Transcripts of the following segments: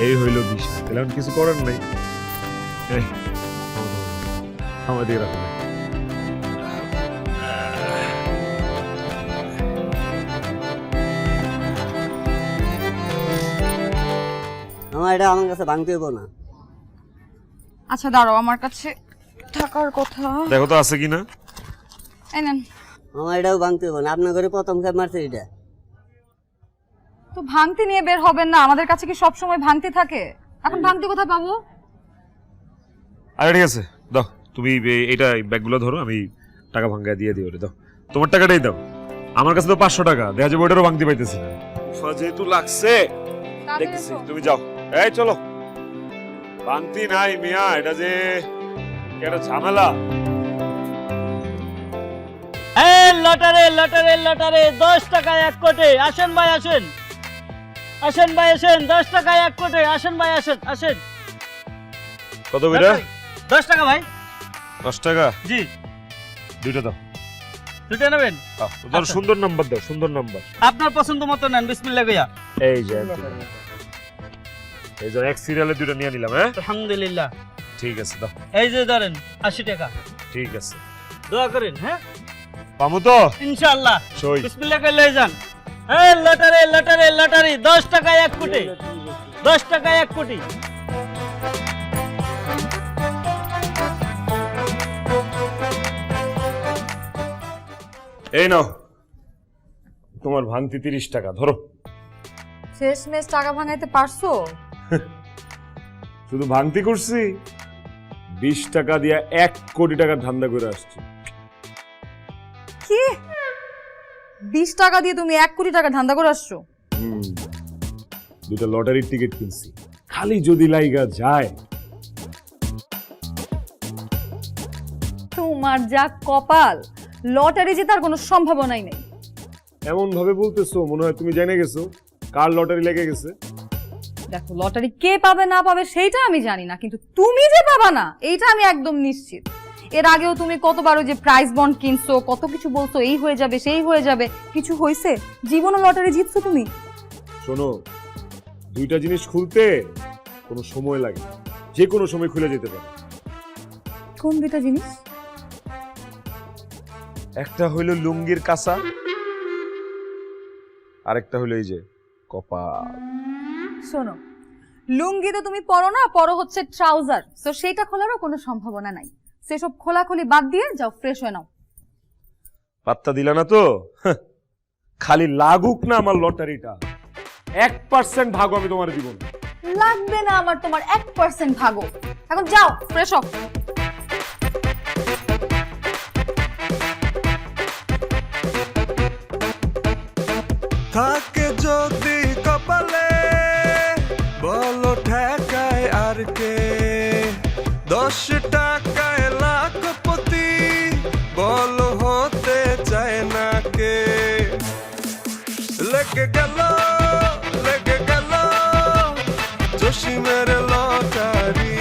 এই হইল বিষয়, তাহলে কিছু করার নাই। আমাদের এটা আমার কাছে ভাঙতে হইব না। আচ্ছা দাঁড়াও, আমার কাছে টাকার কথা দেখো তো আছে কিনা। এই নেন। আমার এটাও ভাঙতে হইব না, আপনার ঘরে প্রথম খেপ মারছে এটা। তো ভাঙতি নিয়ে বের হবেন না, আমাদের কাছে কি সব সময় ভাঙতি থাকে? এখন ভাঙতি কোথায় পাবো? আরে ঠিক আছে, দাও তুমি এইটা ব্যাগগুলো ধরো, আমি টাকা ভাঙা দিয়ে দিই। ওরে দাও, তোমার টাকাটাই দাও। আমার কাছে তো 500 টাকা, দেখা যাবে ওটারও ভাঙতে পাইতেছি না। যেহেতু লাগছে দেখতেছি, তুমি যাও। এই চলো, ভাঙতি নাই মিয়া, এটা যে একটা ঝামেলা। লটারে লটারে লটারে 10 টাকায় 1 কোটি। আসেন ভাই আসেন, আসেন ভাই আসেন, 10 টাকায় 1 কোটি। আসেন ভাই আসেন, আসেন। কত কইরা? 10 টাকা ভাই। 10 টাকা? জি। দুইটা দাও। দুইটা নেবেন? দাও, সুন্দর নাম্বার দাও, সুন্দর নাম্বার। আপনার পছন্দ মতো নেন, বিসমিল্লাহ কইয়া। এই যে এই যে এক সিরিয়ালে দুইটা নিয়ে নিলাম। হ্যাঁ আলহামদুলিল্লাহ। ঠিক আছে, দাও। এই যে ধরেন 80 টাকা। ঠিক আছে, দোয়া করেন। হ্যাঁ পামু তো ইনশাআল্লাহ। সই। বিসমিল্লাহ কইলে যান। এই লটারে লটারে লটারি 10 টাকায় 1 কোটি। 10 টাকায় 1 কোটি। এই নাও তোমার ভাঙতি 30 টাকা, ধরো। শেষমেশ টাকা ভাঙাইতে পারছো? শুধু ভাঙতি করছি, 20 টাকা দিয়া 1 কোটি টাকার ধান্দা করে আসছি। কি 20 টাকা দিয়ে তুমি 1 কোটি টাকা ধান্দা করে আসছো? দুটো লটারির টিকিট কিনছি, খালি যদি লাইগা যায়। তোমার যা কপাল, লটারি জেতার কোনো সম্ভাবনাই নেই। এমন ভাবে বলতেছো মনে হয় তুমি জেনে গেছো কার লটারি লেগে গেছে। দেখো, লটারি কে পাবে না পাবে সেইটা আমি জানি না, কিন্তু তুমি যে পাবা না এইটা আমি একদম নিশ্চিত। এর আগেও তুমি কতবার ওই যে প্রাইজ বন্ড কিনছো, কত কিছু বলছো, এই হয়ে যাবে সেই হয়ে যাবে, কিছু হয়েছে? জীবনে লটারি জিতছো তুমি? শোনো, দুইটা জিনিস খুলতে কোনো সময় লাগে, যে কোনো সময় খুলে যেতে পারে। কোন দুইটা জিনিস? একটা হইল লুঙ্গির কাঁচা, আরেকটা হইল এই যে কপাল। শোনো, লুঙ্গি তো তুমি পরো না, পরো হচ্ছে ট্রাউজার, তো সেটা খোলারও কোনো সম্ভাবনা নাই। সেসব খোলাখুলি বাদ দিয়ে যাও, ফ্রেশ হয়ে নাও। পাত্তা দিলা না তো? খালি লাগুক না আমার লটারিটা, 1% ভাগ আমি তোমার জীবন। লাগবে না আমার তোমার 1% ভাগও। এখন যাও, ফ্রেশ হও। থাকে যদি কপালে, বলো ঠেকায় আর কে? 10 টাকায় লাখপতি, বলো হতে চায় না কে? লেগে গেল জসিমের লটারি,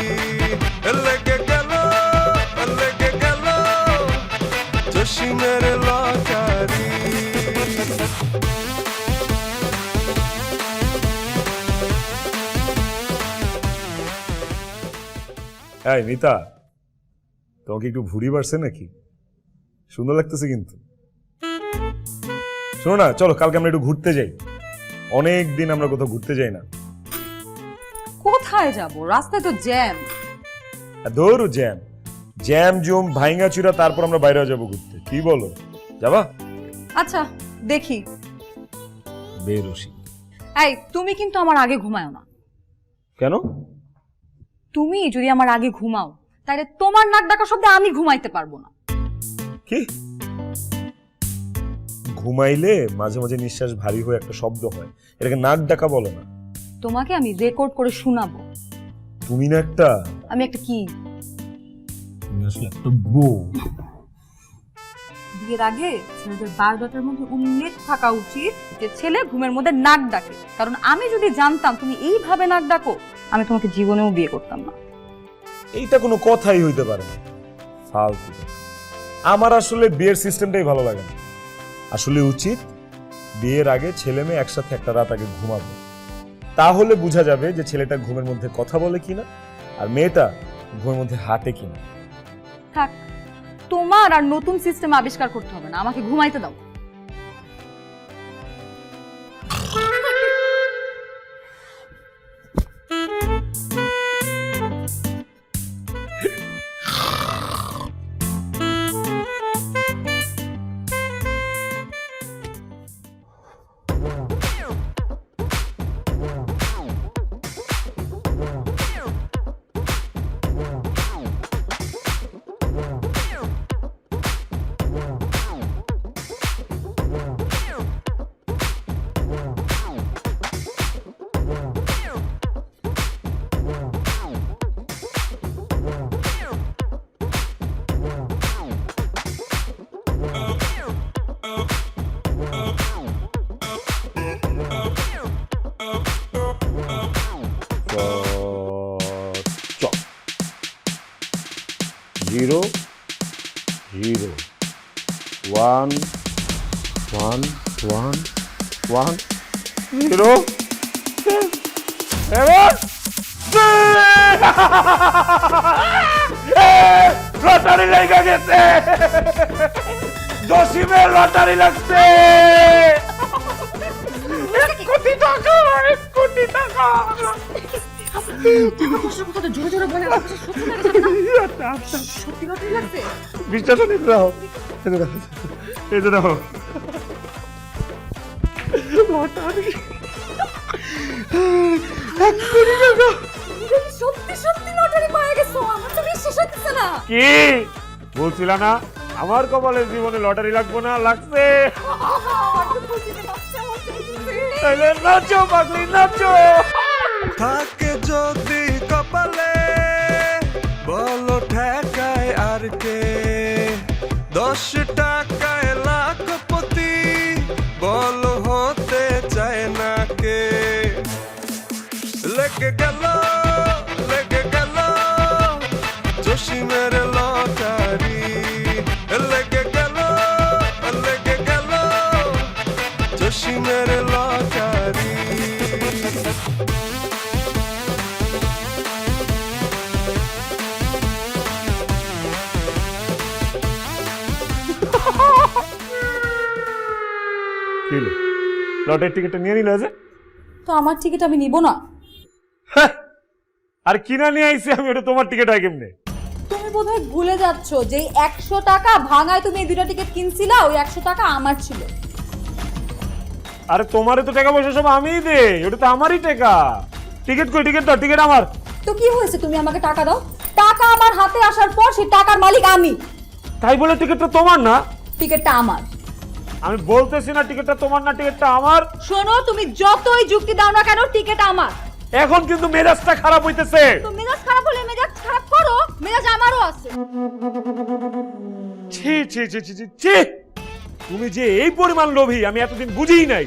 লেগে গেল জসিমের লটারি। এই মিতা, তোমাকে একটু ভুড়ি বাড়ছে নাকি? সুন্দর লাগতেছে কিন্তু। শোনো না, চলো কালকে আমরা একটু ঘুরতে যাই। অনেক দিন আমরা কোথাও ঘুরতে যাই না। কোথায় যাব? রাস্তায় তো জ্যাম। ধরো জ্যাম জ্যাম জুম ভাইঙ্গা চুরা, তারপর আমরা বাইরে যাবো ঘুরতে। কি বলো, যাবা? আচ্ছা দেখি। বেরোসি। এই তুমি কিন্তু আমার আগে ঘুমাও না। কেন? তুমি যদি আমার আগে ঘুমাও তাহলে তোমার নাক ডাকা শব্দে আমি ঘুমাইতে পারবো না। কি? ঘুমাইলে মাঝে মাঝে নিঃশ্বাস ভারী হয়ে একটা শব্দ হয়, এটাকে নাক ডাকা বলে না। তোমাকে আমি রেকর্ড করে শোনাবো। তুমি না একটা, আমি একটা কি? তুমি আসলে একটা বউ। বিয়ের আগে ছেলেদের বায়োডাটার মধ্যে উল্লেখ থাকা উচিত যে ছেলে ঘুমের মধ্যে নাক ডাকে, কারণ আমি যদি জানতাম তুমি এইভাবে নাক ডাকো আমি তোমাকে জীবনেও বিয়ে করতাম না। এইটা কোনো কথাই হইতে পারে না, ফালতু কথা। আমার আসলে বিয়ের সিস্টেমটাই ভালো লাগে না। আসলে উচিত বিয়ের আগে ছেলে মেয়ে একসাথে একটা রাত আগে ঘুমাবে, তাহলে বোঝা যাবে যে ছেলেটা ঘুমের মধ্যে কথা বলে কিনা আর মেয়েটা ঘুমের মধ্যে হাঁটে কিনা। থাক, তোমার আর নতুন সিস্টেম আবিষ্কার করতে হবে না, আমাকে ঘুমাইতে দাও। Zero zero one one one one zero lottery লেগে গেছে, জসিমের লটারি লাগছে। 1 কোটি টাকা, 1 কোটি টাকা। জোরে জোরে বলে সত্যি লটারি লাগছে। বিশ্বাস নেই দাও, এই যে দেখো লটারি 1 কোটি টাকা। সত্যি সত্যি লটারি পেয়ে গেছো, আমার তো বিশ্বাস হচ্ছে না। কি বলছিলা না আমার কপালে জীবনে লটারি লাগবো না, লাগছে। তাইলে নাচো পাগলি নাচো। থাকে যদি কপালে বলো ঠেকায় আর কে, 10 টাকায় লাখপতি বলো হতে চায় না কে। লেগে গেল জসিমের লটারি, লেগে গেল জসিমের লটারি। লটারির টিকিটটা নিয়ে নিলে যে, তো আমার টিকিট আমি নিব না। আর কিনা নিয়ে আইছি আমি, ওটা তোমার টিকিট হয় কেমনে? তুমি বোধহয় ভুলে যাচ্ছ যে 100 টাকা ভাঙায় তুমি এই দুটো টিকিট কিনছিলা, ওই 100 টাকা আমার ছিল। আরে তোমারে তো টাকা পয়সা সব আমিই দে, ওটা তো আমারই টাকা। টিকিট কই? টিকিট দাও, টিকিট আমার। তো কি হয়েছে, তুমি আমাকে টাকা দাও। টাকা আমার হাতে আসার পর সেই টাকার মালিক আমি। তাই বলে টিকিটটা তোমার না? টিকিটটা আমার। আমি বলতেছি না টিকিটটা তোমার না, টিকিটটা আমার। শোনো, তুমি যতই যুক্তি দাও না কেন, টিকিট আমার। এখন কিন্তু মেজাজটা খারাপ হইতেছে। তো মেজাজ খারাপ হলে মেজাজ খারাপ করো, মেজাজ আমারও আছে। ছি ছি ছি ছি ছি ছি, তুমি যে এই পরিমাণ লোভী আমি এতদিন বুঝিই নাই।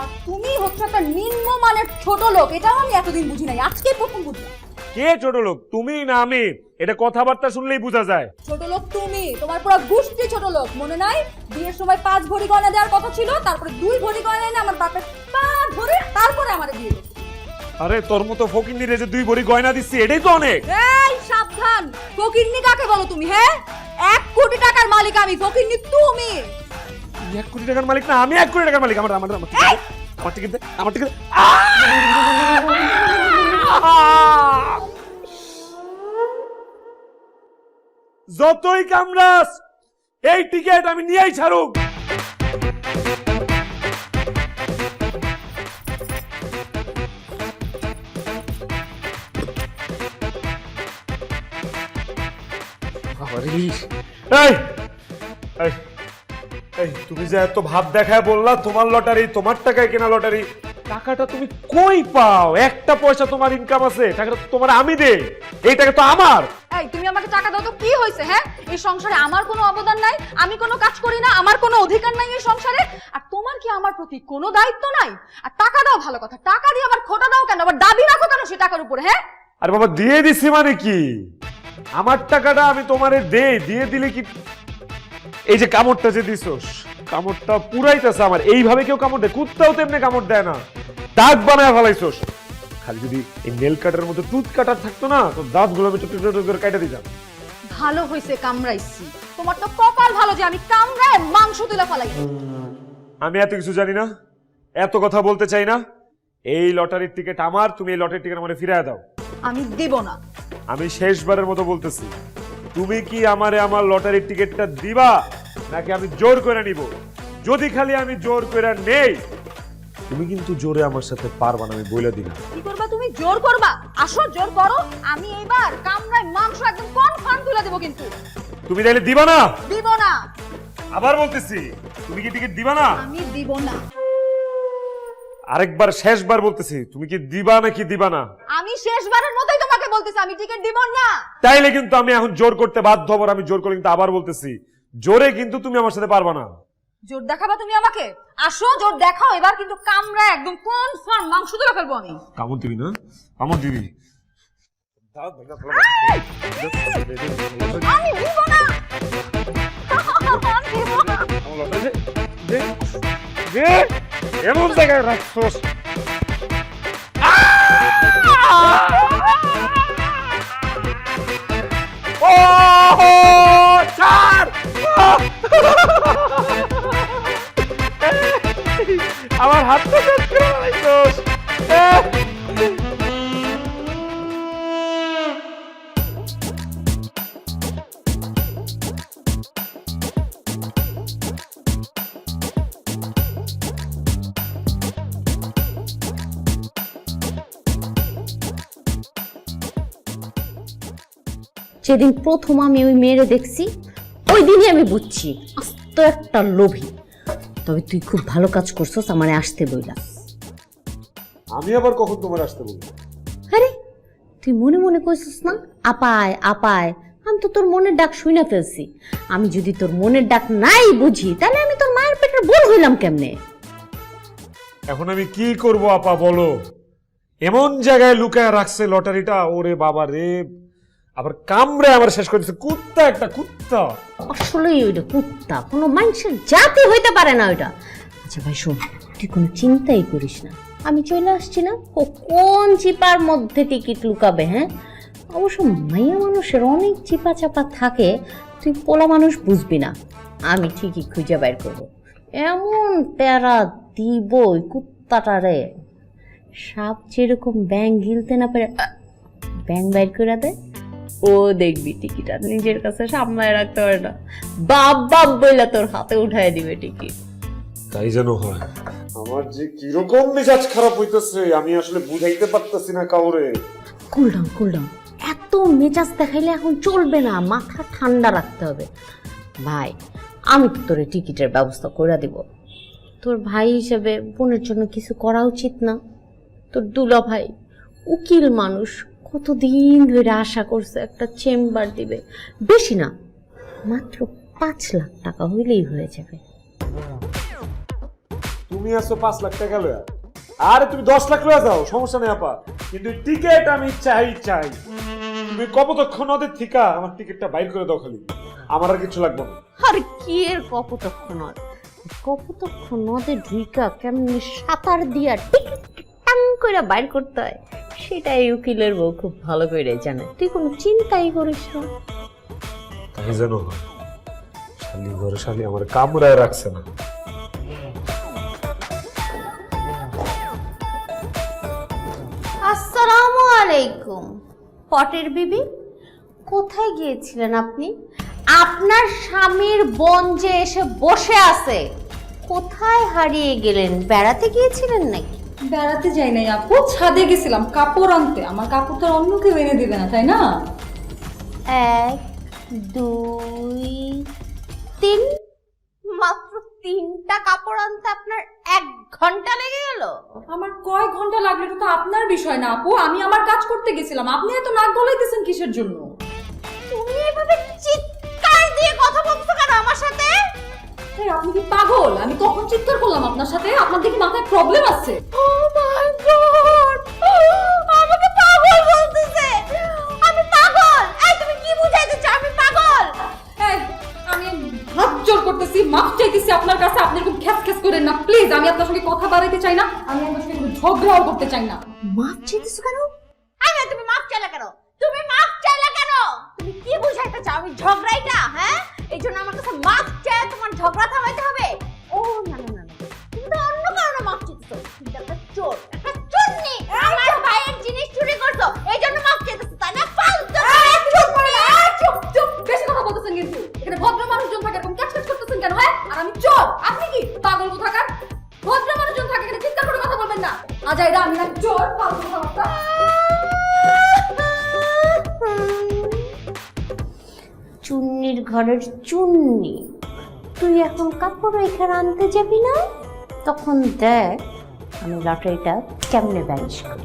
আর তুমি হচ্ছে একটা নিম্নমানের ছোট লোক, এটাও আমি এতদিন বুঝি নাই, আজকেই প্রথম বুঝলাম। কে ছোট লোক, তুমি না আমি? এটা কথাবার্তা শুনলেই বোঝা যায়। ছোট লোক তুমি, তোমার পুরো গোষ্ঠী ছোট লোক। মনে নাই বিয়ের সময় 5 ভরি গয়না দেওয়ার কথা ছিল, তারপরে 2 ভরি গয়না এনে আমার বাপের পা ধরে তারপরে আমারে দিয়ে দিয়েছে। আরে তোর মতো ফকিন্নিরে যে 2 ভরি গয়না দিচ্ছি এটাই তো অনেক। এই সাবধান, ফকিন্নি কাকে বলো তুমি? হ্যাঁ, 1 কোটি টাকার মালিক আমি, ফকিন্নি তুমি। 1 কোটি টাকার মালিক না, আমি 1 কোটি টাকার মালিক। আমার টিকিট দে, আমার টিকিট। যতই কামড়াস এই টিকিট আমি নিয়েই ছাড়ুক। তুমি যে এত ভাব দেখায় বললা তোমার লটারি, তোমার টাকায় কেনা লটারি, টাকাটা তুমি কই পাও? একটা পয়সা তোমার ইনকাম আছে? টাকাটা তোমার আমি দেই, এই টাকা তো আমার। এই তুমি আমাকে টাকা দাও তো কি হয়েছে? হ্যাঁ, এই সংসারে আমার কোনো অবদান নাই, আমি কোনো কাজ করি না, আমার কোনো অধিকার নাই এই সংসারে। আর তোমার কি আমার প্রতি কোনো দায়িত্ব নাই? আর টাকা দাও ভালো কথা, টাকা দিয়ে আবার খোটা দাও কেন, আবার দাবি রাখো কেন সে টাকার উপরে? হ্যাঁ আর বাবা দিয়ে দিছি মানে কি, আমার টাকাটা আমি তোমারে দিয়ে দিলে কি, এই যে কামড়টা যে দিছস, কামড়টা পুরাইতেছে আমার। এইভাবে কেউ কামড় দেয়? কুত্তাও তেমনি কামড় দেয় না, দাঁত বানায় ফেলাইছস। খালি যদি এই নেল কাটার মতো টুথ কাটার থাকতো না, তো দাঁতগুলো আমি ছোট ছোট করে কেটে দিতাম। ভালো হয়েছে কামড়াইছি, তোমার তো কপাল ভালো যে আমি কামড়ায় মাংস তুলে ফেলাই। আমি এত কিছু জানি না, এত কথা বলতে চাই না। এই লটারির টিকিট আমার, তুমি এই লটারির টিকিট আমারে ফিরিয়ে দাও। আমি দেব না। আমি শেষবারের মতো বলতেছি, তুমি কি আমারে আমার লটারির টিকিটটা দিবা নাকি আমি জোর করে নিব? যদি খালি আমি জোর করে নেই, তুমি কিন্তু জোরে আমার সাথে পারবা না, আমি বলে দিলাম। কি করবা তুমি? জোর করবা? আসো জোর করো, আমি এবার কামড়ায় মাংস একদম কনফার্ম তুলে দেব। কিন্তু তুমি তাইলে দিবা না? দিব না। আবার বলতেছি, তুমি কি টিকিট দিবা না? আমি দিব না। আরেকবার শেষবার বলতেছি, তুমি কি দিবা নাকি দিবা না? আমি শেষবারের মতোই তোমাকে বলতেছি, আমি টিকিট দিব না। তাইলে কিন্তু আমি এখন জোর করতে বাধ্য হব। আমি জোর করে কিন্তু আবার বলতেছি, জোরে কিন্তু তুমি আমার সাথে পারবা না। জোর দেখাবা তুমি আমাকে? আসো জোর দেখাও, এবার কিন্তু কামড়া একদম কনফার্ম মাংস তুলে ফেলবো আমি। কামড় দিবি না? কামড় দিবি? আমি দিব না। এমন জায়গায় রাখছোস, আমার হাতটা কাজ করে রাখছোস। যেদিন প্রথম আমি ওই মেয়েরে দেখছি, ওই দিনই আমি বুঝছি আস্ত একটা লোভী। তবে তুই খুব ভালো কাজ করছস আমারে আসতে বইলা। আমি আবার কখন তোমার আসতে বলবো? আরে তুই মনে মনে কইছস না আপায় আপায়, আমি তো তোর মনের ডাক শুইনা ফেলছি। আমি যদি তোর মনের ডাক নাই বুঝি, তাহলে আমি তোর মায়ের পেটের বোন হইলাম কেমনে? এখন আমি কি করব আপা বলো? এমন জায়গায় লুকায় রাখছে লটারিটা, ওরে বাবা রে, আবার কামড়ে আমার শেষ করেছে। কুত্তা, একটা কুত্তা। আসলেই ওইটা কুত্তা, কোনো মানুষের জাতি হইতে পারে না ওইটা। আচ্ছা ভাই শোন, তুই কোনো চিন্তাই করিস না, আমি চলে আসছি না। ও কোন চিপার মধ্যে টিকিট লুকাবে? হ্যাঁ, অবশ্য মাইয়া মানুষের অনেক চিপা চাপা থাকে, তুই পোলা মানুষ বুঝবি না। আমি ঠিকই খুঁজে বাইর করবো, এমন প্যারা দিব ওই কুত্তাটারে, সাপ যেরকম ব্যাং গিলতে না পারে ব্যাং বাইর করে দেয়, ও দেখবি টিকিট আর নিজের কাছে সামলায় রাখতে পারে না, বাপ বাপ বইলা তোর হাতে উঠায় দিবে টিকিট। তাই যেন হয়। আমার যে কিরকম মেজাজ খারাপ হইতেছে, আমি আসলে বুঝাইতে পারতেছি না কাউরে। কুল ডাউন, এত মেজাজ দেখাইলে এখন চলবে না, মাথা ঠান্ডা রাখতে হবে। ভাই আমি তো তোর টিকিটের ব্যবস্থা করে দিব। তোর ভাই হিসেবে বোনের জন্য কিছু করা উচিত না? তোর দুলা ভাই উকিল মানুষ, কতদিন ধরে আশা করছে একটা চেম্বার দিবে। বেশি না, মাত্র 5 লাখ টাকা হইলেই হয়ে যাবে। তুমি আসো 5 লাখ টাকা লয়া, আরে তুমি 10 লাখ লয়া যাও, সমস্যা নেই আপা, কিন্তু টিকিট আমি চাই। তুমি কপতক্ষণ ওদের থিকা আমার টিকিটটা বাইর করে দাও খালি, আমার আর কিছু লাগবে না। আর কি এর কপতক্ষ নদে ঢুইকা কেমনি সাঁতার দিয়া টিকিট টাং করে বাইর করতে হয়, সেটাই উকিলের বউ খুব ভালো করে জানে। তুই কোনো চিন্তাই করিস না। তাই যেন হয়। শালি ঘরে শালি আমার কামড়ায় রাখছে না। আসসালামু আলাইকুম পটের বিবি, কোথায় গিয়েছিলেন আপনি? আপনার স্বামীর বোন যে এসে বসে আছে, কোথায় হারিয়ে গেলেন? বেড়াতে গিয়েছিলেন নাকি? বেড়াতে যাই নাই আপু, ছাদে গেছিলাম কাপড় আনতে। আমার কাপড় তো অন্য কেউ এনে দিবে না, তাই না? 1 2 3, মাত্র 3টা কাপড় আনতে আপনার 1 ঘন্টা লেগে গেল? আমার কয় ঘন্টা লাগলো এটা তো আপনার বিষয় না আপু, আমি আমার কাজ করতে গেছিলাম। আপনি এত নাক গলাইতেছেন কিসের জন্য? তুমি এভাবে চিৎকার আমার সাথে? এই, আপনি কি পাগল? আমি কখন চিৎকার করলাম আপনার সাথে? আপনার দেখি মাথায় প্রবলেম আছে। ও মাই গড, আমাকে পাগল বলতেছে। আমি পাগল? এই তুমি কি বুঝাইতে চাও আমি পাগল? এই, আমি হাত জোর করতেছি, মাফ চাইতেছি আপনার কাছে। আপনি এরকম খ্যাস খ্যাস করেন না প্লিজ। আমি আপনার সঙ্গে কথা বাড়াইতে চাই না, আমি আপনার সঙ্গে কোনো ঝগড়াও করতে চাই না। মাফ চাইতেছো কেন? আরে তুমি মাফ চাইলা কেন? তুমি মাফ চাইলা কেন? তুমি কি বুঝাইতে চাও আমি ঝগড়াইটা? হ্যাঁ, এই জন্য আমার কাছে মাফ চাই তোমার ঝগড়া থামাইতে হবে? ও না না না না, তুমি তো অন্য কারণে মাফ চাইতেছো। তুমি তো একটা চোর, একটা চোরনি, আমার ভাইয়ের জিনিস চুরি করছো, এই জন্য মাফ চাইতেছো তাই না? ফালতু! চুপ করে না, চুপ চুপ, বেশি কথা বলতেছেন কিন্তু। এখানে ভদ্র মানুষজন থাকে, এরকম ক্যাচ ক্যাচ করতেছেন কেন? হ্যাঁ, আর আমি চোর, আপনি কি পাগল কোথাকার? ভদ্র মানুষজন থাকে, এখানে চিৎকার করে কথা বলবেন না। আজাইরা আমি না চোর, পাগল কথা। চুন্নির ঘরের চুন্নি, তুই এখন কাপড় এখানে আনতে যাবি না? তখন দেখ আমি লটারিটা কেমনে ব্যালেন্স করি।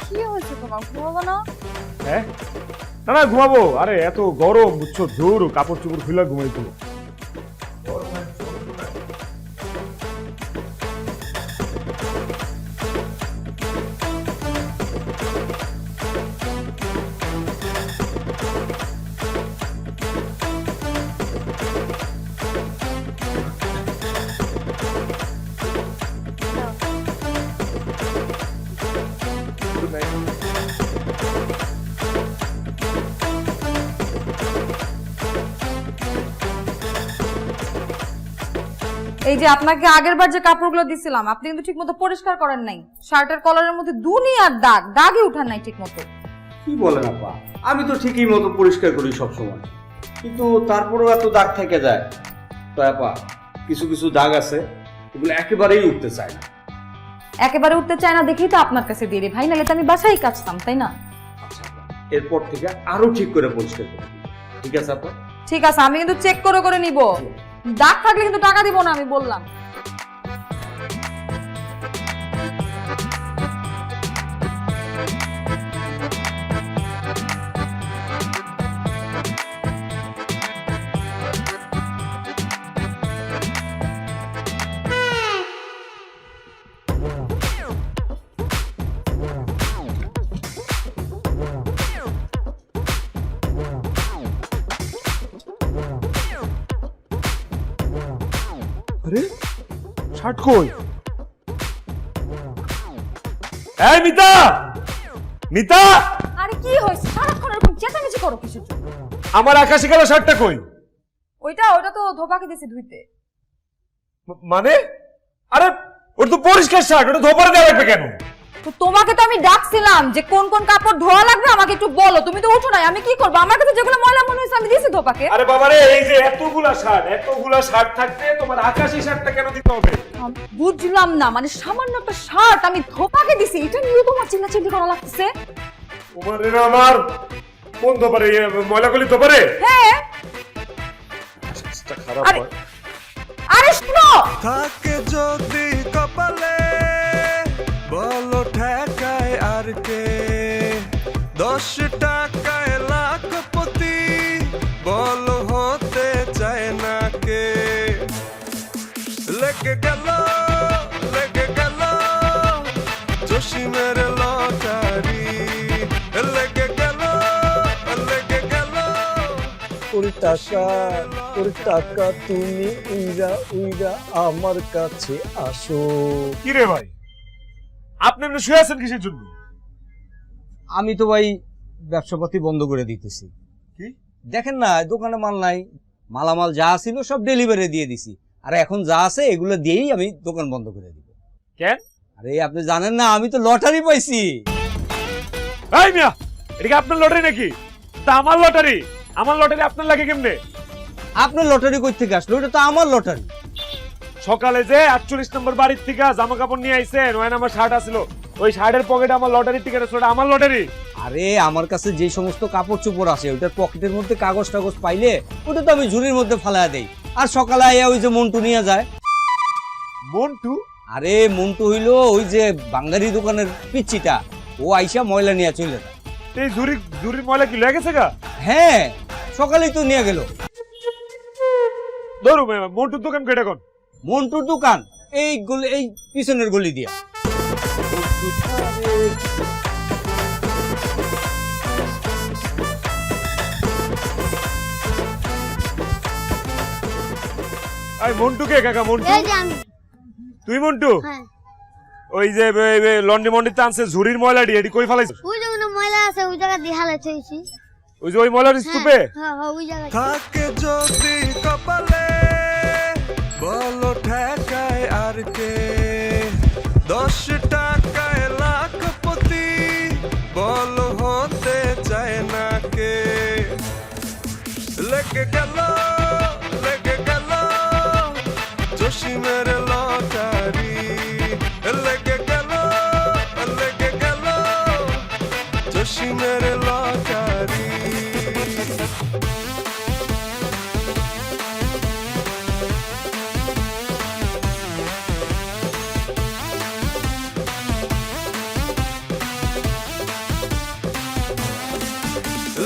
কি হয়েছে তোমার, ঘুমাবো না? হ্যাঁ, না না ঘুমাবো। আরে এত গরম বুঝছো, জোর কাপড় চোপড় খুলে ঘুমাইতো। এই যে আপনাকে আগের বার যে কাপড়গুলো দিছিলাম, আপনি কিন্তু ঠিকমতো পরিষ্কার করেন নাই। শার্টের কলারের মধ্যে দুনিয়ার দাগ, দাগই উঠান নাই ঠিকমতো। কি বলেন আপা, আমি তো ঠিকই মতো পরিষ্কার করি সব সময়, কিন্তু তারপরেও এত দাগ থেকে যায়। তো আপা কিছু কিছু দাগ আছে এগুলো একেবারেই উঠতে চায় না। একেবারে উঠতে চায় না দেখেই তো আপনার কাছে দিয়ে দিই ভাই, নাহলে তো আমি বাসায় কাচতাম, তাই না? আচ্ছা আপা, এরপর থেকে আরো ঠিক করে পরিষ্কার করে দিই। ঠিক আছে আপা? ঠিক আছে, আমি কিন্তু চেক করে করে নিব। দাগ থাকলে কিন্তু টাকা দিব না, আমি বললাম। শার্ট কই? এই মিতা, মিতা, আরে কি হয়েছে সারাক্ষণ এরকম চেঁচামেচি করো কিসের জন্য? আমার আকাশি কালো শার্টটা কই? ওইটা তো ধোপাকে দিছি ধুইতে। মানে? আরে ওটা তো পরিষ্কার শার্ট, ওটা ধোপারে দেওয়া লাগবে কেন? তো তোমাকে তো আমি ডাকছিলাম যে কোন কোন কাপড় ধোয়া লাগবে আমাকে একটু বলো, তুমি তো উঠো নাই, আমি কি করবো? আমার কাছে যেগুলো ময়লা মনে হয়েছে আমি দিয়েছি ধোপাকে। আরে বাবারে, এই যে এতগুলা শার্ট থাকতে তোমার আকাশি শার্টটা কেন দিতে হবে? বুঝলাম না, মানে সামান্য একটা শার্ট আমি ধোপাকে দিছি, এটা নিয়ে তোমার চিল্লাচিল্লি করা লাগছে। তোমার রে আমার কোন ধোপারে? ময়লাগুলি ধোপারে? হ্যাঁ। খারাপ আরে হয়। আরে শুনো, থাকে যদি কপালে বলো ঠেকায় আর কে 10 টাকায় লাখপতি বলো হতে চায় না কে লেগে গেল জসিমের লটারি লেগে গেল ওর টাকা তুমি উইরা উইরা আমার কাছে আসো। কি রে ভাই, আপনি এমনি শুয়ে আছেন কিসের জন্য? আমি তো ভাই ব্যবসাপাতি বন্ধ করে দিতেছি। কি? দেখেন না দোকানে মাল নাই, মালামাল যা ছিল সব ডেলিভারি দিয়ে দিছি, আর এখন যা আছে এগুলো দিয়েই আমি দোকান বন্ধ করে দিব। কেন? আরে আপনি জানেন না আমি তো লটারি পাইছি। এই মিয়া, এটা কি আপনার লটারি নাকি? তা আমার লটারি আপনার লাগে কেমনে? আপনার লটারি কই থেকে আসলো? ওটা তো আমার লটারি। সকালে যে 48 নম্বর বাড়ির থেকে জামা কাপড় নিয়ে আইছেন, ওই আমার শার্ট আসলো, ওই শার্টের পকেটে আমার লটারি টিকিট আছে, ওটা আমার লটারি। আরে আমার কাছে যে সমস্ত কাপড় চোপড় আছে ওটার পকেটের মধ্যে কাগজ টাগজ পাইলে ওটা তো আমি ঝুড়ির মধ্যে ফালায়া দেই, আর সকালে আইয়া ওই যে মন্টু নিয়ে যায়। মন্টু? আরে মন্টু হইলো ওই যে বাঙ্গারি দোকানের পিচ্চিটা, ও আইসা ময়লা নিয়ে চলে যায়। এই ঝুড়ির ময়লা কি লয়ে গেছে গা? হ্যাঁ সকালেই তো নিয়ে গেল। ধরু মন্টুর দোকান কেটে কোন? মন্টুর দোকান এই গলি, এই পিছনের গলি দিয়া। এই মন্টু কে কাকা? মন্টু? এই যে আমি। তুই মন্টু? হ্যাঁ। ওই যে লন্ডি মন্ডিতে আনছে ঝুড়ির ময়লাটি, এটি কই ফালাইছিস? ওই যে কোনো ময়লা আছে ওই জায়গা দিয়ে হালে থইছি। ওই যে ওই ময়লার স্তূপে? হ্যাঁ হ্যাঁ ওই জায়গা। থাকে যদি কপালে বলো ঠেকায় আর কে 10 টাকায় লাখপতি বলো হতে চায় না কে লেগে গেল জসিমের লটারি লেগে গেল জসিমের লটারি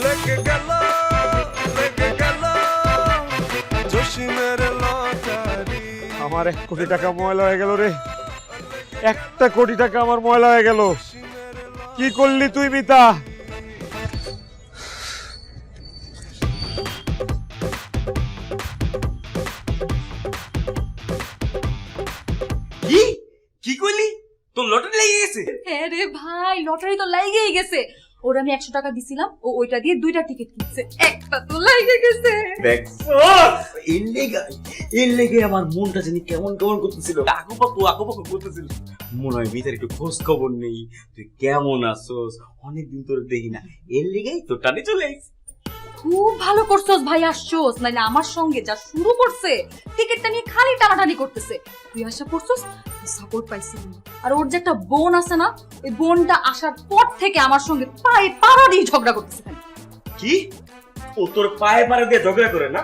লেগে গেল জসিমের লটারি। আমার 1 কোটি টাকা ময়লা হয়ে গেল রে, 1 কোটি টাকা আমার ময়লা হয়ে গেল। কি করলি তুই মিতা? কি কইলি? তোর লটারি লেগে গেছে? হ্যাঁ রে ভাই, লটারি তো লাগেই গেছে। ওর আমি 100 টাকা দিছিলাম, ও ওইটা দিয়ে 2টা টিকিট কিনছে, একটা তো লাগে গেছে। এর লেগে আমার মনটা জানি কেমন করতেছিল, আঁকুপাকু করতেছিল। মনে হয় ভিতরে একটু খোঁজ খবর নেই, তুই কেমন আছোস, অনেকদিন তোর দেখি না, এর লেগেই তোর টানে চলে আইছি। খুব ভালো করছস ভাই, আসছস, নাইলে আমার সঙ্গে যা শুরু করছে টিকিটটা নিয়ে খালি টানাটানি করতেছে। তুই আশা করছস, সাপোর্ট পাইছি। আর ওর যে একটা বোন আছে না, ওই বোনটা আসার পর থেকে আমার সঙ্গে পায়ে পাড়া দিয়ে ঝগড়া করতেছে। কি? ও তোর পায়ে পাড়া দিয়ে ঝগড়া করে না?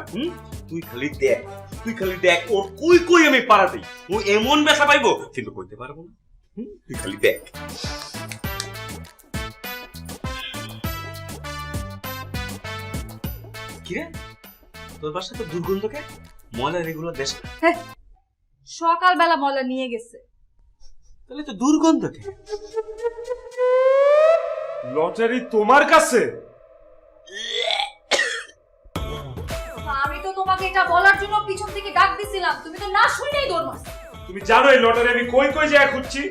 তুই খালি দেখ ওর কই আমি পাড়া দিই, ও এমন ব্যথা পাইবো কিন্তু কইতে পারবো না। তুই খালি দেখ। কিরে তোর বাসা তো দুর্গন্ধ কে? ময়লা রেগুলার দেশ না? সকালবেলা ময়লা নিয়ে গেছে। তাহলে তো দুর্গন্ধ কে? লটারি তোমার কাছে? আমি তো তোমাকে এটা বলার জন্য পিছন থেকে ডাক দিছিলাম, তুমি তো না শুনেই দৌড় মারছো। তুমি জানো এই লটারি আমি কই কই যায় খুঁজছি?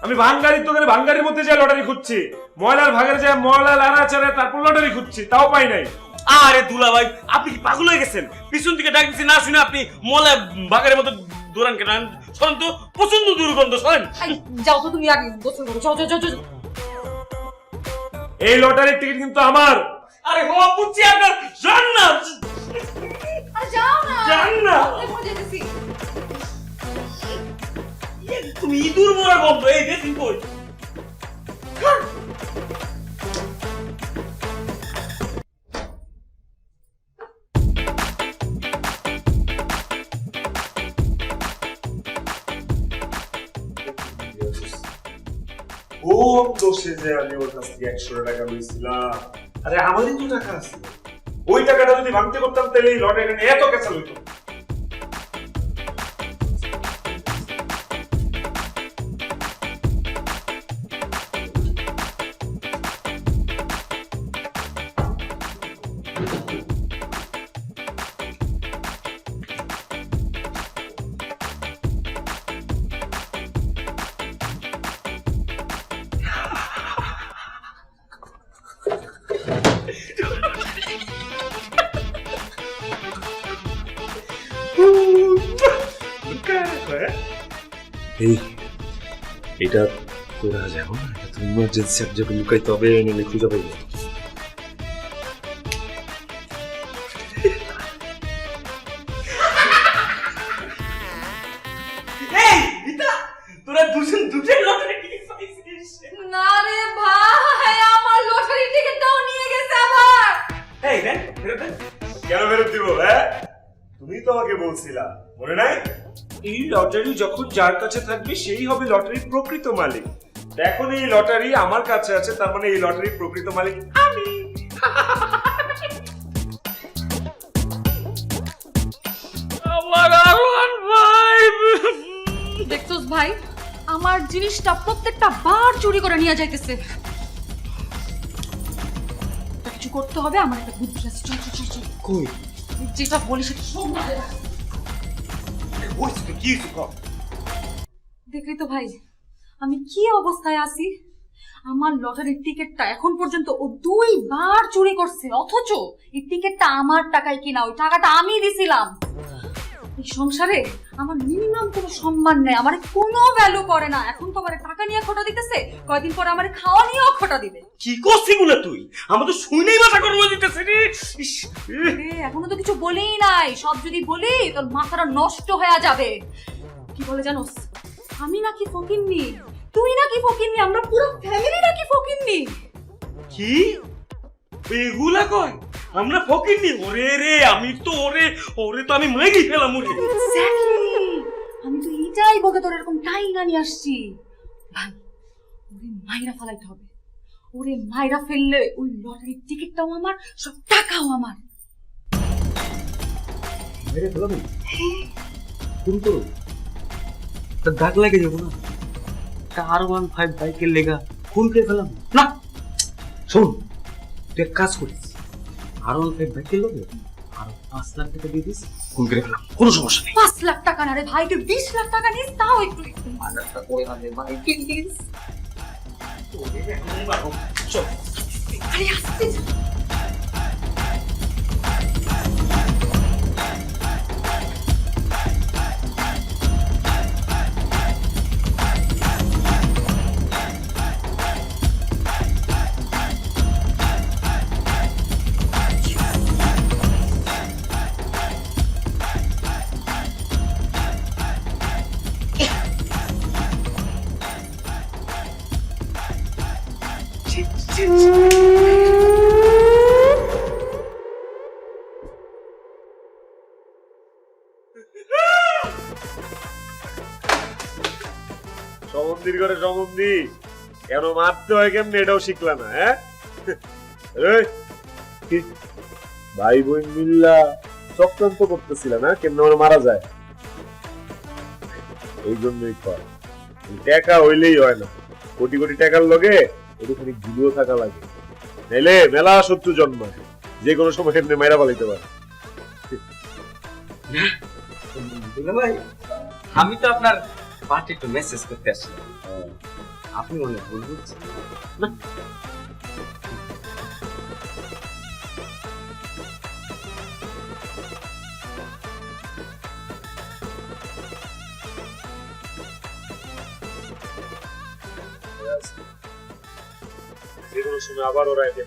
আমি ভাঙ্গারির দোকানে ভাঙ্গারির মধ্যে যায় লটারি খুঁজছি, ময়লার ভাগারে যায় ময়লা লানা চারে তারপর লটারি খুঁজছি, তাও পাই নাই। আরে দুলা ভাই, আপনি কি পাগল হয়ে গেছেন? পিছন থেকে ডাক দিচ্ছি না শুনে আপনি মলে বাগারের মতো দৌড়ান কেন? শোনেন তো, প্রচন্ড দুর্গন্ধ, শোনেন। যাও তো তুমি আগে গোসল করো, যাও যাও যাও যাও। এই লটারির টিকিট কিন্তু আমার। আরে হো বুঝছি আপনার, যান না আরে যাও না, যান না। এখন যেতেছি। তুমি ইঁদুর মরা গন্ধ, এই দেখি কই। কোন দোষে যে আমি ওর কাছ থেকে 100 টাকা লইছিলাম? আরে আমারই তো টাকা আছে, ওই টাকাটা যদি ভাঙতে করতাম তাহলে এই লটারিটা নিয়ে এত কেঁচা হইতো। এই এটা করা যাবে না, এটা তো ইমার্জেন্সি এক জায়গায় লুকাইতে হবে, এনে খুঁজে পাইব। এই ইতা, তোরা দুজন দুটোই লটারি টিকিট পাইছিস? না রে ভাই, আমার লটারি টিকিটটাও নিয়ে গেছে আবার। এই দেন, ফেরত দেন। কেন ফেরত দিব? হ্যাঁ, তুমি তো আমাকে বলছিলা, মনে নাই? এই লটারি যখন যার কাছে থাকবে সেই হবে লটারির প্রকৃত মালিক। এখন এই লটারি আমার কাছে আছে, তার মানে এই লটারির প্রকৃত মালিক আমি। আমার আরওয়ান ভাই, দেখছোস ভাই, আমার জিনিসটা প্রত্যেকটা বার চুরি করে নিয়ে যাইতেছে। কিছু করতে হবে, আমার একটা বুদ্ধি আছে। চল চল চল চল। কই যেটা বলি সেটা সব মাথায় রাখ। ওই তো কি কর। দেখলি তো ভাই, আমি কি অবস্থায় আছি। আমার লটারির টিকিটটা এখন পর্যন্ত ও 2 বার চুরি করছে, অথচ এই টিকিটটা আমার টাকায় কিনা, ওই টাকাটা আমি দিছিলাম। এই সংসারে আমার মিনিমাম কোনো সম্মান নেই, আমার কোনো ভ্যালু করে না। এখন তো আমার টাকা নিয়ে খোটা দিতেছে, কয়দিন পরে আমার খাওয়া নিয়েও খোটা দিবে। কি করছিস গুলা তুই? আমার তো শুনেই মাথা গরম হয়ে যেতেছে রে। ইস, এখনো তো কিছু বলেই নাই, সব যদি বলি তোর মাথাটা নষ্ট হয়ে যাবে। কি বলে জানোস, আমি নাকি ফকিন্নি, তুই নাকি ফকিন্নি, আমরা পুরো ফ্যামিলি নাকি ফকিন্নি। কি এগুলা কয়? আমরা ফকিরনি? ওরে রে, আমি তো ওরে ওরে তো আমি মাইরি ফেলাম ওরে। Exactly! আমি তো এটাই বলতে তোর এরকম টাইনা নিয়ে আসছি। ভাই, ওরে মাইরা ফেলাইতে হবে। ওরে মাইরা ফেললে ওই লটারির টিকিটটাও আমার, সব টাকাও আমার। মেরে ফেলাম? তুমি তো তার দাগ লাগে যাবো না? R15 বাইকের লেগা খুন করে ফেলাম না। শোন, তুই এক কাজ করিস, R15 বাইকের লোকে আরো 5 লাখ টাকা দিয়ে দিস, খুন করে ফেলাম, কোনো সমস্যা নেই। 5 লাখ টাকা না রে ভাই, তুই 20 লাখ টাকা নিস, তাও একটু একটু মার্ডারটা করে না রে ভাই, প্লিজ। চল। আরে আস্তে যা। সমন্দির করে সমন্দি কেন মারতে হয় কেমনে এটাও শিখলা না? হ্যাঁ, এই, কি? ভাই বোন মিল্লা চক্রান্ত করতেছিল না কেমনে ওরা মারা যায়? এই জন্যই কয় টাকা হইলেই হয় না, কোটি কোটি টাকার লগে ওখানে গুলিও থাকা লাগে, নাইলে মেলা শত্রু জন্মায়, যে কোনো সময় এমনি মাইরা পালাইতে পারে। ভাই, আমি তো আপনার পার্টি একটু মেসেজ করতে আসলাম। আপনি মনে হয় ভুল বুঝছেন না? যে কোনো সময় আবার ওরা এসে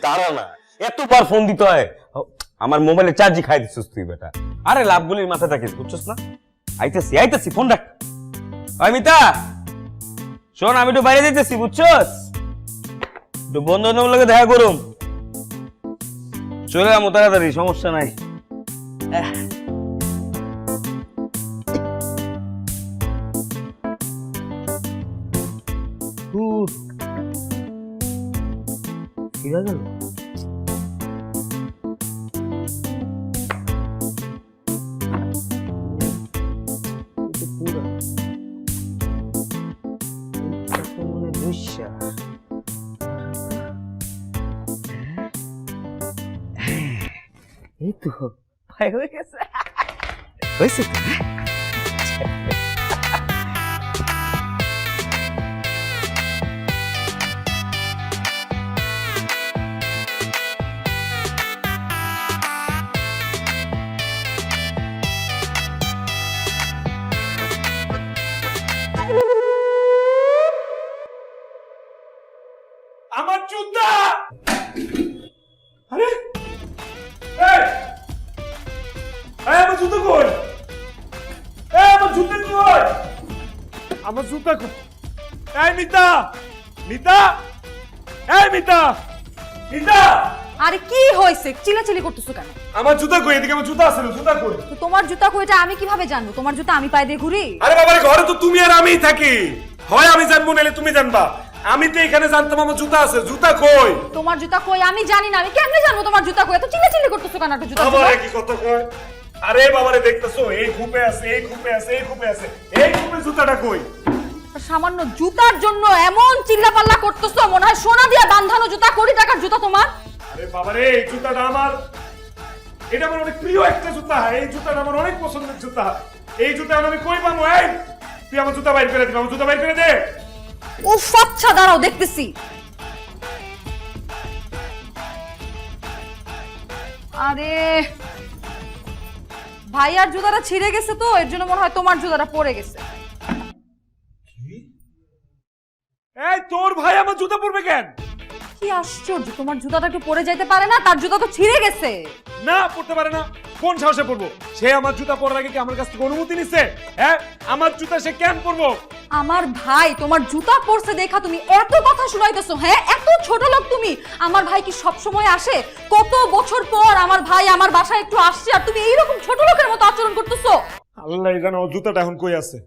দাঁড়া না, এতবার ফোন দিতে হয়? আমার মোবাইলে চার্জই খাই দিচ্ছিস তুই বেটা। আরে লাভগুলির মাথা থাকিস, বুঝছস না? আইতেছি ফোন রাখ। ওই মিতা শোন, আমি একটু বাইরে যেতেছি, বুঝছস? একটু বন্ধু বান্ধবের লগে দেখা করুম, চলে যাবো তাড়াতাড়ি, সমস্যা নাই। ঠিক আছে। এই তো ভাই হয়ে গেছে, হয়েছে তো। আমার জুতা! আরে এই! এই, আমার জুতা কই? এই, আমার জুতা কই? আমার জুতা কই? এই মিতা! মিতা! এই মিতা! মিতা! আরে কি হয়েছে, চিল্লাচিল্লি করতেছো কেন? আমার জুতা কই? এদিকে আমার জুতা আছে না, জুতা কই? তো তোমার জুতা কই এটা আমি কিভাবে জানবো? তোমার জুতা আমি পায়ে দিয়ে ঘুরি? আরে বাবা রে, ঘরে তো তুমি আর আমিই থাকি, হয় আমি জানবো নাহলে তুমি জানবা। আমি তো এখানে জানতাম আমার জুতা আছে, জুতা কই? তোমার জুতা কই আমি জানি না, আমি কেমনে জানবো তোমার জুতা কই? এত চিল্লাচিল্লি করতেছো কেন? একটা জুতা বাবা রে, কি কথা কয়? আরে বাবা রে, দেখতেছো এই খুপে আছে, এই খুপে আছে, এই খুপে আছে, এই খুপে জুতাটা কই? সামান্য জুতার জন্য এমন চিল্লাপাল্লা করতেছো, মনে হয় সোনা দিয়ে বাঁধানো জুতা, কোটি টাকার জুতা তোমার। আরে বাবা রে, এই জুতাটা আমার, এটা আমার অনেক প্রিয় একটা জুতা, এই জুতাটা আমার অনেক পছন্দের জুতা। এই জুতা আমি কই পাবো? এই তুই আমার জুতা বাইর করে দিবি, আমার জুতা বাইর করে দে। ও আচ্ছা দাঁড়াও দেখতেছি। আরে ভাইয়ার জুতাটা ছিঁড়ে গেছে তো, এর জন্য মনে হয় তোমার জুতাটা পড়ে গেছে। এই তোর ভাই আমার জুতা পরবে কেন? কি আশ্চর্য, তোমার জুতাটা একটু পরে যাইতে পারে না? তার জুতা তো ছিঁড়ে গেছে। না, পড়তে পারে না। কোন সাহসে পরবো? সে আমার জুতা পরার আগে কি আমার কাছ থেকে অনুমতি নিছে? হ্যাঁ, আমার জুতা সে কেন পরবো? আমার ভাই তোমার জুতা পরছে দেখা তুমি এত কথা শুনাইতেছো? হ্যাঁ, এত ছোট লোক তুমি। আমার ভাই কি সব সময় আসে? কত বছর পর আমার ভাই আমার বাসায় একটু আসছে, আর তুমি এইরকম ছোট লোকের মতো আচরণ করতেছো। আল্লাহ জানে ও জুতাটা এখন কই আছে।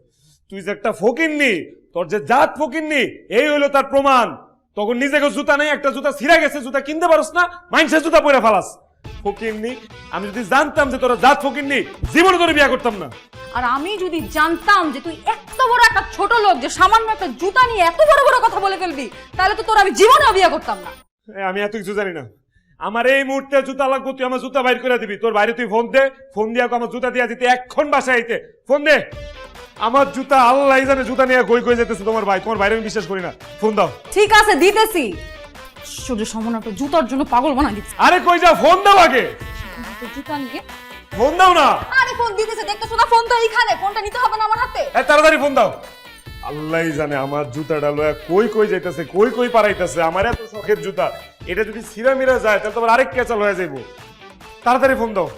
তুই যে একটা ফকিন্নি, তোর যে জাত ফকিন্নি, এই হইলো তার প্রমাণ। তখন নিজেকে জুতা নেই, একটা জুতা ছিঁড়ে গেছে, জুতা কিনতে পারস না, মাইনসের জুতা পরে ফালাস। ফকিন্নি, আমি যদি জানতাম যে তোরা জাত ফকিন্নি, জীবনে তোরে বিয়ে করতাম না। আর আমি যদি জানতাম যে তুই এত বড় একটা ছোট লোক, যে সামান্য একটা জুতা নিয়ে এত বড় বড় কথা বলে ফেলবি, তাহলে তো তোর আমি জীবনেও বিয়ে করতাম না। আমি এত কিছু জানি না। আমার এই মুহূর্তে জুতা লাগবো, তুই আমার জুতা বাইর করে দিবি। তোর বাইরে তুই ফোন দে, ফোন দিয়ে আমার জুতা দিয়ে দিতে, এক্ষণ বাসায় আইতে ফোন দে। আমার জুতা আল্লাহ জানে জুতা নিয়ে কই কই যেতেছে তোমার ভাই। তোমার বাইরে আমি বিশ্বাস করি না, ফোন দাও। ঠিক আছে দিতেছি। শুধু সামান্য একটা জুতার জন্য পাগল বানাই দিচ্ছি। আরে কই যাও, ফোন দাও আগে। জুতা নিয়ে ফোন দাও না। আরে ফোন দিতেছে, দেখতেছো না? ফোন তো এইখানে, ফোনটা নিতে হবে না আমার হাতে? তাড়াতাড়ি ফোন দাও। আল্লাহ জানে আমার জুতাটা লয়া কই কই যাইতেছে, কই কই পারাইতেছে। আমার এত শখের জুতা, এটা যদি ছিঁড়া মিরা যায় তাহলে তোমার আরেক কেচাল হয়ে যাইব। তাড়াতাড়ি ফোন দাও,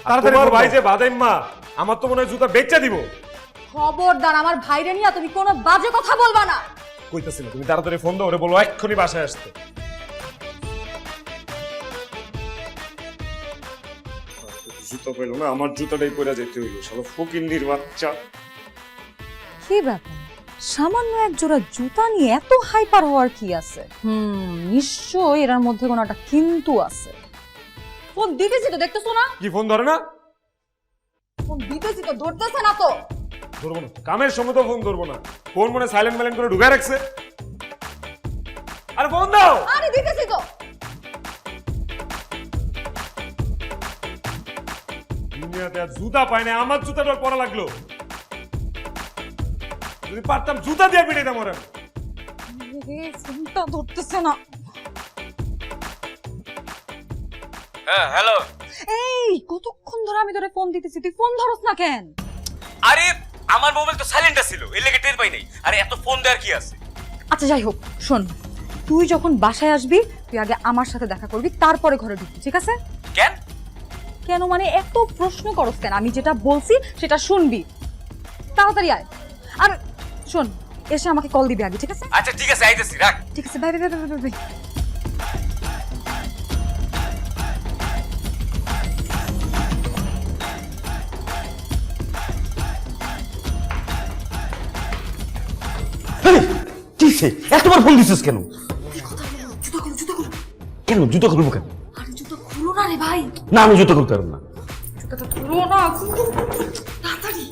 তাড়াতাড়ি। ভাই যে বাদাইম্মা, আমার তো মনে হয় জুতা বেচা দিব। খবরদার আমার ভাইরে নিয়ে তুমি কোনো বাজে কথা বলবা না। কইতাছি না, তুমি তাড়াতাড়ি ফোন দাও, ওরে বলো এক্ষুনি বাসায় আসতে। জুতা পেলো না, আমার জুতাটাই পরে যেতে হইল। শালা ফকিন্নির বাচ্চা। কি ব্যাপার, সামান্য এক জোড়া জুতা নিয়ে এত হাইপার হওয়ার কি আছে? নিশ্চয়ই এর মধ্যে কোনো একটা কিন্তু আছে। ফোন দিতেছি তো, দেখতেছো না? কি ফোন ধরে না? ফোন দিতেছি তো, ধরতেছে না তো। ধরবো না, কামের সময় তো ফোন ধরবো না। ফোন মনে সাইলেন্ট মাইলেন্ট করে ঢুকায় রাখছে। আরে ফোন দাও। আরে দিতেছি তো। দুনিয়াতে আর জুতা পায় না, আমার জুতাটা পরা লাগলো। যদি পারতাম জুতা দিয়ে পিটাইতাম ওরা। ফোনটা ধরতেছে না। হ্যাঁ হ্যালো। এই কতক্ষণ ধরে আমি তোরে ফোন দিতেছি, তুই ফোন ধরস না কেন? আরে আমার মোবাইল তো সাইলেন্টে ছিল, এর লেগে টের পাই নাই। আরে এত ফোন দেওয়ার কি আছে? আচ্ছা যাই হোক, শোন, তুই যখন বাসায় আসবি তুই আগে আমার সাথে দেখা করবি, তারপরে ঘরে ঢুকবি, ঠিক আছে? কেন? কেন মানে এত প্রশ্ন করস কেন? আমি যেটা বলছি সেটা শুনবি। তাড়াতাড়ি আয়। আর শোন, এসে আমাকে কল দিবি আগে, ঠিক আছে? আচ্ছা ঠিক আছে, আইতেছি, রাখ। ঠিক আছে, bye bye bye bye bye. এতবার ফোন দিছিস কেন? কেন জুতো খুলবো কেন? আরে জুতো খুলো না রে ভাই। না আমি জুতো খুলতে পারবো না। জুতোটা খুলো না, খুলো তাড়াতাড়ি।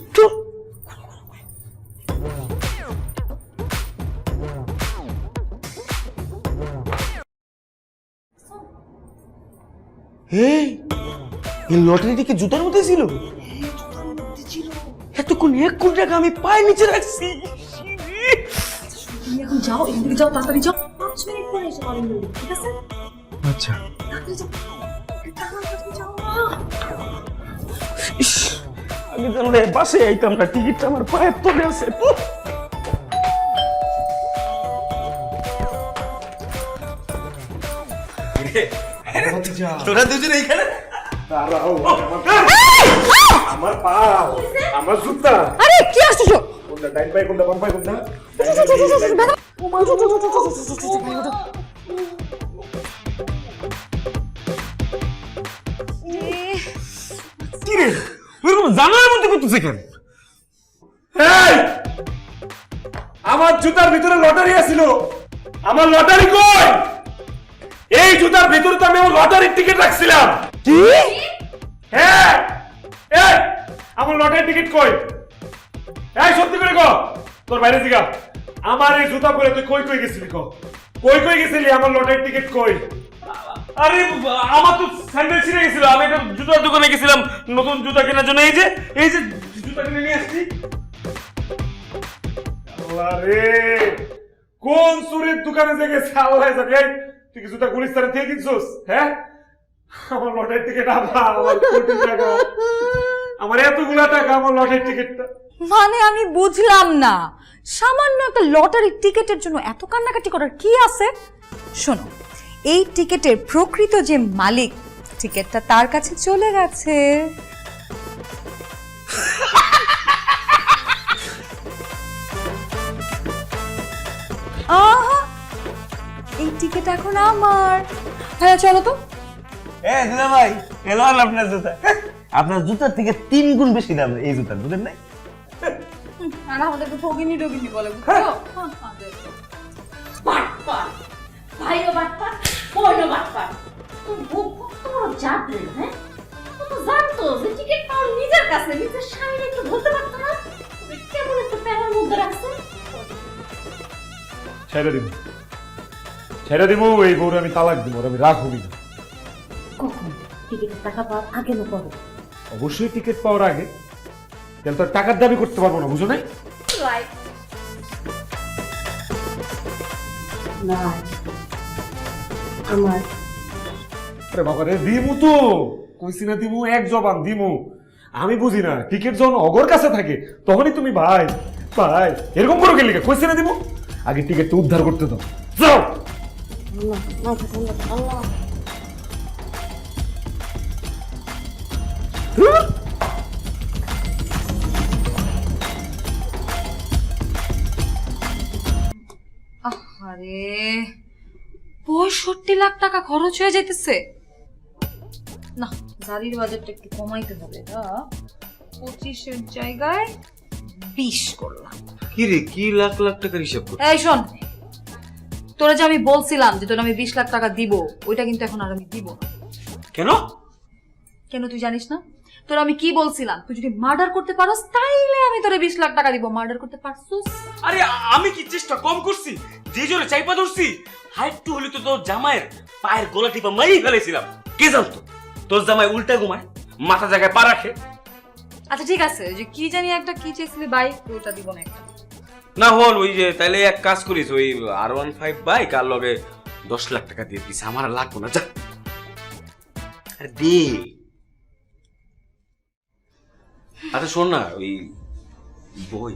এই লটারিটা কি জুতার মধ্যে ছিল? এতক্ষণ 1 কোটি টাকা আমি পায়ের নিচে রাখছি। তুমি এখন যাও, এদিকে যাও, তাড়াতাড়ি যাও। 5 মিনিট পরে এসে পারেন, ঠিক আছে? আচ্ছা তাড়াতাড়ি যাও, তাড়াতাড়ি যাও না। আমি জানলে বাসে আইতাম না, টিকিটটা আমার পায়ের তলে আছে। তোরা দুজন এইখানে? আমার পা, আমার জুতা। আরে কি আসছো? কোনটা ডাইন পায়ে, কোনটা বাম পায়ে, কোনটা? কি রে ওরকম জানার মধ্যে করতেছে কেন? এই! আমার জুতার ভিতরে লটারি আছিল। আমার লটারি কই? এই জুতার ভিতরে তো আমি আমার লটারির টিকিট রাখছিলাম। কি? হ্যাঁ, এই আমার লটারির টিকিট কই? এই সত্যি করে কও, তোর বাইরে জিগা। আমার এই জুতা পরে তুই কই কই গেছিলি কও? কই কই গেছিলি? আমার লটারির টিকিট কই? আরে আমার তো স্যান্ডেল ছিঁড়ে গেছিল, আমি একটা জুতার দোকানে গেছিলাম নতুন জুতা কেনার জন্য। এই যে জুতা কিনে নিয়ে আসছি। আল্লাহ রে, কোন চুরির দোকানে যে গেছে আল্লাহ জানে। এই তুই কি জুতা গুলিস্তানে থেকে কিনছিস? হ্যাঁ, আমার লটারির টিকিট, আমার কোটি টাকা, আমার এতগুলা টাকা, আমার লটারির টিকিটটা। মানে আমি বুঝলাম না, সামান্য একটা লটারির টিকিটের জন্য এত কান্নাকাটি করার কি আছে? শোনো, এই টিকিটের প্রকৃত যে মালিক, টিকিটটা তার কাছে চলে গেছে। আহা, এই টিকিট এখন আমার। হ্যাঁ চলো তো। দুলা ভাই, এলো আপনার জুতা। আপনার জুতার থেকে 3 গুণ বেশি দাম এই জুতার, বুঝলেন নাই? আর আমাদের তো ঠগিনি ঠগিনি বলে, বুঝছো? বাটপার ভাইও বাটপার, বোনও বাটপার। তোর বউ কত বড় জাদু, হ্যাঁ? ও তো জানতো যে টিকিট পাওয়ার নিজের কাছে, নিজের স্বামীর একটু ধরতে পারতো না। কেমন একটা প্যারার মধ্যে রাখছে। ছেড়ে দিব, ছেড়ে দিব। এই বউরে আমি তালাক দিব, আমি রাখবি না। কখন? টিকিটের টাকা পাওয়ার আগে না পরে? অবশ্যই টিকিট পাওয়ার আগে। কেন তোর টাকার দাবি করতে পারবো না, বুঝো নাই? না আমার আরে বাবা রে, দিমু তো কইছি না, দিমু এক জবান দিমু। আমি বুঝি না, টিকিট যখন অগর কাছে থাকে তখনই তুমি ভাই ভাই এরকম করো গেলি, কইছি না দিমু। আগে টিকিটটা উদ্ধার করতে দাও, যাও। আল্লাহ আরে 65 লাখ টাকা খরচ হয়ে যেতেছে। না, গাড়ির বাজেটটা একটু কমাইতে হবে। 25-এর জায়গায় 20 করলাম। কি রে, কি লাখ লাখ টাকার হিসাব কর? এই শোন, তোরা যে আমি বলছিলাম যে তোর আমি 20 লাখ টাকা দিব, ওইটা কিন্তু এখন আর আমি দিব না। কেন? কেন তুই জানিস না? তোর আমি কি বলছিলাম, তুই যদি মার্ডার করতে পারোস তাইলে আমি তোরে 20 লাখ টাকা দিব। মার্ডার করতে পারছিস? আরে আমি কি চেষ্টা কম করছি? যে জোরে চাইপা ধরছি, হাইটু হলে তো তোর জামাইয়ের পায়ের গোলা টিপা মারি ফেলেছিলাম। কে জানতো তোর জামাই উল্টা ঘুমায়, মাথা জায়গায় পা রাখে। আচ্ছা ঠিক আছে, ওই যে কি জানি একটা কি চেয়েছিলি বাইক, ওটা দিব না একটা। না হল ওই যে তাইলে এক কাজ করিস, ওই R15 বাইক আর লগে 10 লাখ টাকা দিয়ে দিস, আমার আর লাগবো না, যা। আরে দে। আচ্ছা শোন না, ওই বই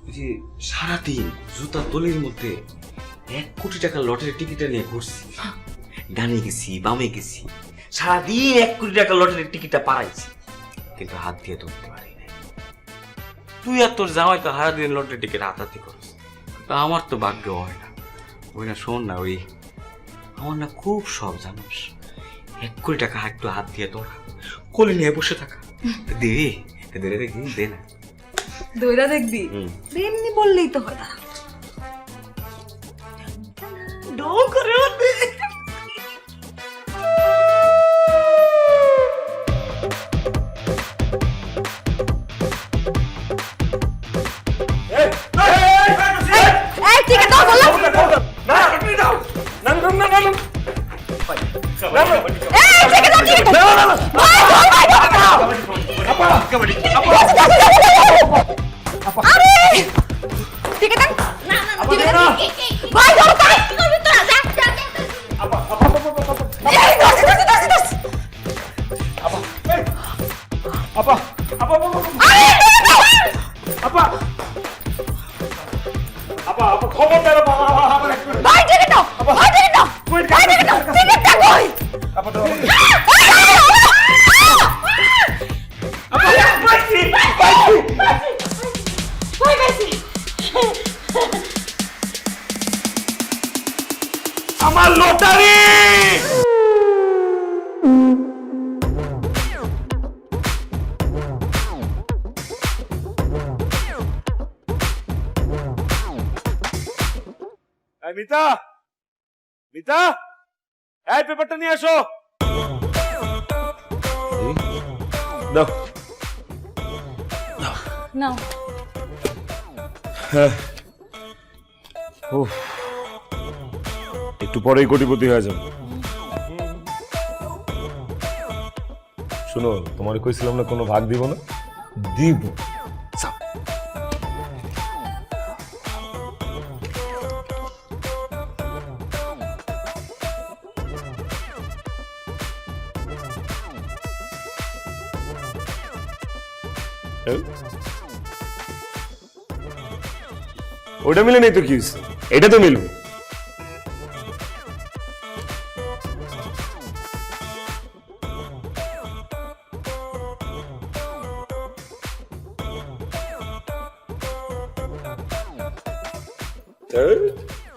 ওই যে সারাদিন জুতা তলির মধ্যে 1 কোটি টাকার লটারির টিকিটটা নিয়ে ঘুরছি, ডানে গেছি বামে গেছি, সারাদিন 1 কোটি টাকার লটারির টিকিটটা পাড়াইছি, কিন্তু হাত দিয়ে ধরতে পারি না। তুই আর তোর জামাই তো হারা দিন লটারি টিকিট হাতাহাতি করিস, তা আমার তো ভাগ্য হয় না। ওই না শোন না, ওই আমার না খুব শখ জানিস, 1 কোটি টাকা একটু হাত দিয়ে ধরা, কোলে নিয়ে বসে থাকা। দে দে দেখি, দে না। দইরা দেখবি, এমনি বললেই তো হয় না। ডো করে দে। এই ঠিক আছে দাও বললাম। এই ঠিক আছে ঠিক আছে। আরে ঠিক আছে না না ঠিক আছে ভাই ধরো তাই কি করবি তোরা, যা যা যা। এই দস দস দস দস। আপা আপা আরে আপা আপা আপা খবর দে রে বাবা, আমার একটু ভাই ঠিক আছে ভাই ঠিক আছে ভাই ঠিক আছে টিকিটটা কই? আপা দাও। কই গেছি? আমার লটারি। এই মিতা, মিতা, এই পেপারটা নিয়ে আসো। দাও। নাও। উফ, একটু পরেই কোটিপতি হয়ে যাবে। শোনো, তোমার কইছিলাম না কোনো ভাগ দিব না, দিব। যাও। ওটা মিলে নেই তো কি হয়েছে, এটা তো মিলবে।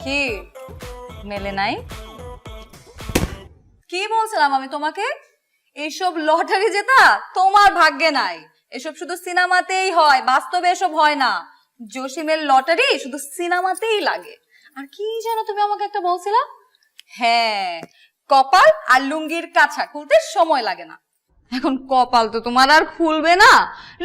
কি মেলে নাই? কি বলছিলাম আমি তোমাকে, এইসব লটারি জেতা তোমার ভাগ্যে নাই, এসব শুধু সিনেমাতেই হয়, বাস্তবে এসব হয় না। জসিমের লটারি শুধু সিনেমাতেই লাগে। আর কি যেন তুমি আমাকে একটা বলছিলা? হ্যাঁ, কপাল আর লুঙ্গির কাছা খুলতে সময় লাগে না। এখন কপাল তো তোমার আর খুলবে না,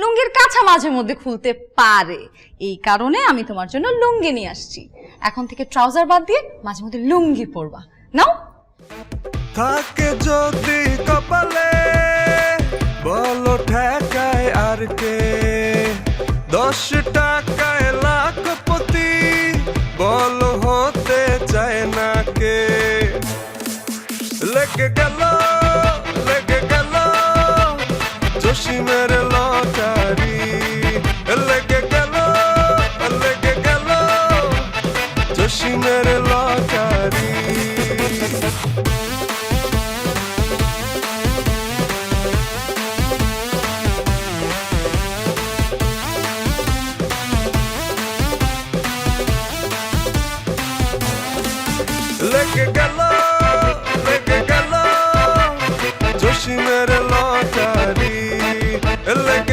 লুঙ্গির কাছা মাঝে মধ্যে খুলতে পারে, এই কারণে আমি তোমার জন্য লুঙ্গি নিয়ে আসছি। এখন থেকে ট্রাউজার বাদ দিয়ে মাঝে মধ্যে লুঙ্গি পরবা, নাও। থাকে যদি কপালে বলো ঠেকায় আর কে, 10 টাকায় লাখপতি বলো হতে চায় না কে। লেগে গেল জসিমের লটারি, লেগে গেল জসিমের লটারি। লেগে গেল জসিমের লটারি, লেগে